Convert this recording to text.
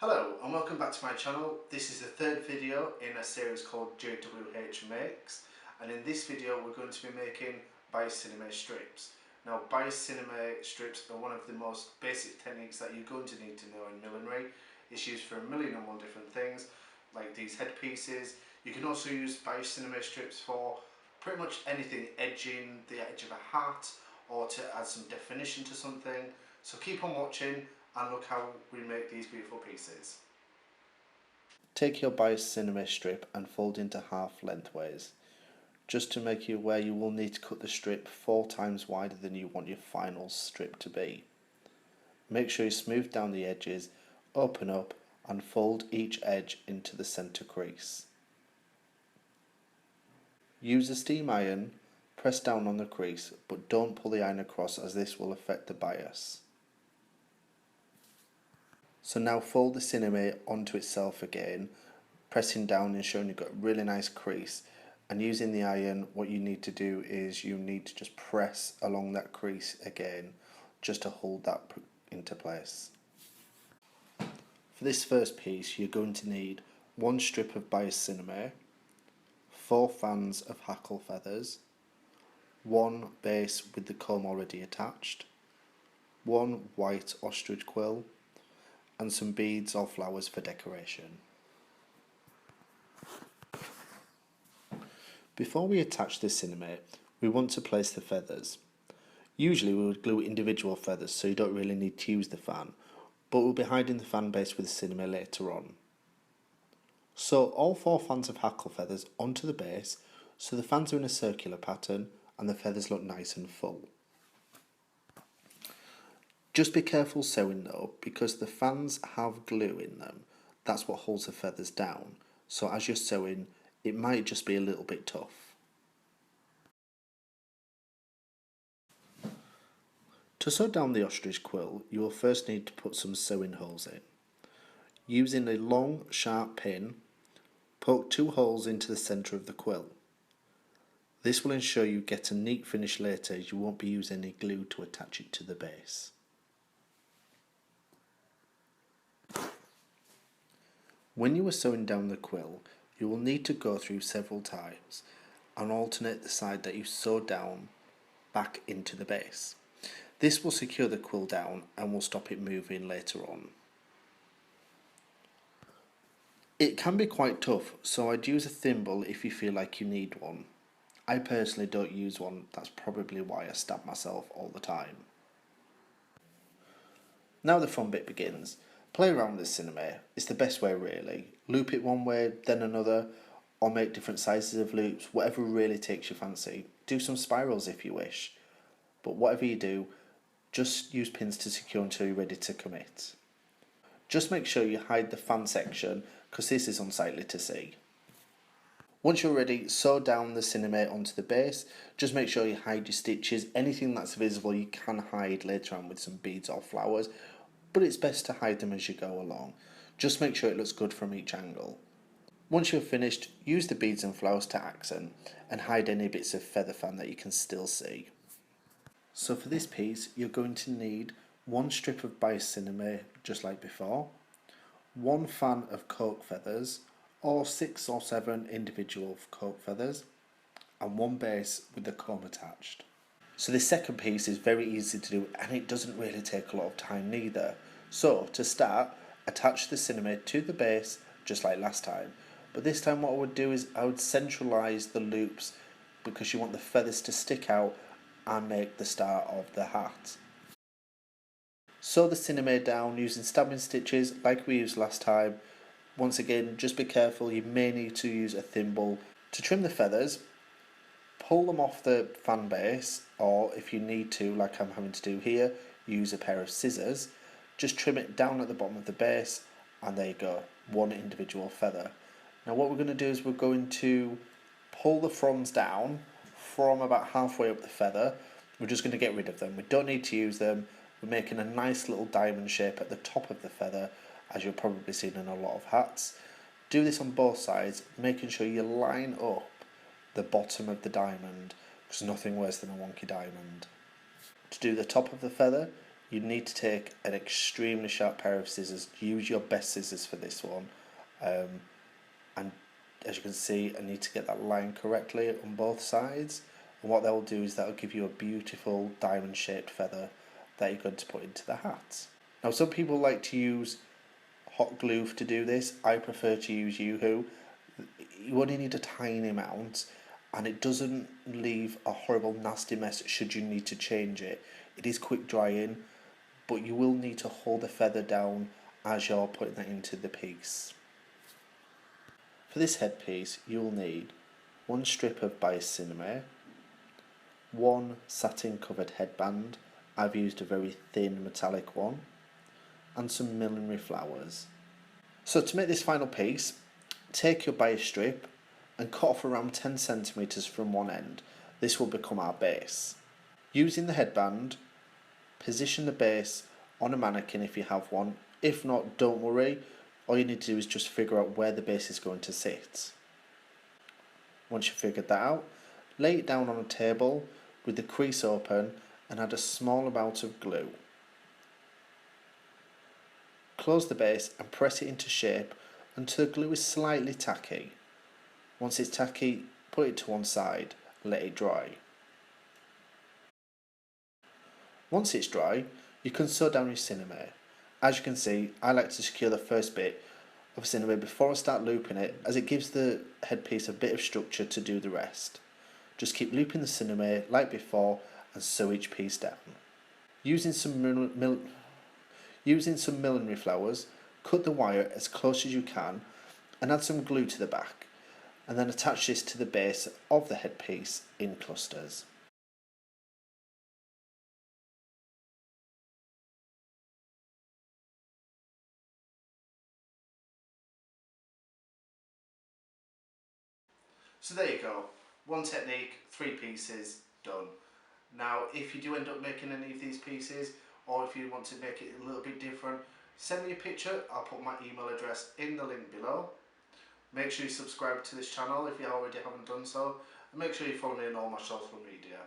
Hello and welcome back to my channel. This is the third video in a series called JWH Makes, and in this video we're going to be making sinamay strips. Now sinamay strips are one of the most basic techniques that you're going to need to know in millinery. It's used for a million and one different things, like these headpieces. You can also use sinamay strips for pretty much anything, edging the edge of a hat or to add some definition to something. So keep on watching and look how we make these beautiful pieces. Take your sinamay strip and fold into half lengthways. Just to make you aware, you will need to cut the strip 4 times wider than you want your final strip to be. Make sure you smooth down the edges, open up and fold each edge into the centre crease. Use a steam iron, press down on the crease, but don't pull the iron across as this will affect the bias. So now fold the sinamay onto itself again, pressing down and showing you've got a really nice crease. And using the iron, what you need to do is you need to just press along that crease again, just to hold that into place. For this first piece, you're going to need 1 strip of sinamay, 4 fans of hackle feathers, 1 base with the comb already attached, 1 white ostrich quill, and some beads or flowers for decoration. Before we attach the sinamay, we want to place the feathers. Usually we would glue individual feathers so you don't really need to use the fan, but we'll be hiding the fan base with the sinamay later on. Sew all 4 fans of hackle feathers onto the base so the fans are in a circular pattern and the feathers look nice and full. Just be careful sewing though, because the fans have glue in them. That's what holds the feathers down, so as you're sewing it might just be a little bit tough. To sew down the ostrich quill, you will first need to put some sewing holes in. Using a long sharp pin, poke 2 holes into the centre of the quill. This will ensure you get a neat finish later, as you won't be using any glue to attach it to the base. When you are sewing down the quill, you will need to go through several times and alternate the side that you sew down back into the base. This will secure the quill down and will stop it moving later on. It can be quite tough, so I'd use a thimble if you feel like you need one. I personally don't use one, that's probably why I stab myself all the time. Now the fun bit begins. Play around with the sinamay, it's the best way really. Loop it one way, then another, or make different sizes of loops, whatever really takes your fancy. Do some spirals if you wish, but whatever you do, just use pins to secure until you're ready to commit. Just make sure you hide the fan section, because this is unsightly to see. Once you're ready, sew down the sinamay onto the base. Just make sure you hide your stitches. Anything that's visible you can hide later on with some beads or flowers, but it's best to hide them as you go along. Just make sure it looks good from each angle. Once you're finished, use the beads and flowers to accent and hide any bits of feather fan that you can still see. So for this piece, you're going to need 1 strip of sinamay, just like before, 1 fan of cork feathers, or 6 or 7 individual cork feathers, and 1 base with the comb attached. So this second piece is very easy to do and it doesn't really take a lot of time neither. So to start, attach the sinamay to the base just like last time, but this time what I would do is I would centralise the loops because you want the feathers to stick out and make the start of the hat. Sew the sinamay down using stabbing stitches like we used last time. Once again, just be careful, you may need to use a thimble. To trim the feathers, pull them off the fan base, or if you need to, like I'm having to do here, use a pair of scissors. Just trim it down at the bottom of the base, and there you go, 1 individual feather. Now what we're going to do is we're going to pull the fronds down from about halfway up the feather. We're just going to get rid of them. We don't need to use them. We're making a nice little diamond shape at the top of the feather, as you've probably seen in a lot of hats. Do this on both sides, making sure you line up the bottom of the diamond, because nothing worse than a wonky diamond. To do the top of the feather, you need to take an extremely sharp pair of scissors. Use your best scissors for this one. And as you can see, I need to get that line correctly on both sides. And what that will do is that will give you a beautiful diamond shaped feather that you're going to put into the hat. Now some people like to use hot glue to do this. I prefer to use Yoo-hoo. You only need a tiny amount and it doesn't leave a horrible nasty mess should you need to change it. It is quick drying, but you will need to hold the feather down as you're putting that into the piece. For this headpiece you'll need one strip of bias sinamay, one satin covered headband, I've used a very thin metallic one, and some millinery flowers. So to make this final piece, take your bias strip and cut off around 10 centimeters from one end. This will become our base. Using the headband, position the base on a mannequin if you have one. If not, don't worry. All you need to do is just figure out where the base is going to sit. Once you've figured that out, lay it down on a table with the crease open and add a small amount of glue. Close the base and press it into shape until the glue is slightly tacky. Once it's tacky, put it to one side and let it dry. Once it's dry, you can sew down your sinamay. As you can see, I like to secure the first bit of sinamay before I start looping it, as it gives the headpiece a bit of structure to do the rest. Just keep looping the sinamay like before and sew each piece down. Using some millinery flowers, cut the wire as close as you can and add some glue to the back, and then attach this to the base of the headpiece in clusters. So there you go, one technique, 3 pieces, done. Now if you do end up making any of these pieces, or if you want to make it a little bit different, send me a picture. I'll put my email address in the link below. Make sure you subscribe to this channel if you already haven't done so, and make sure you follow me on all my social media.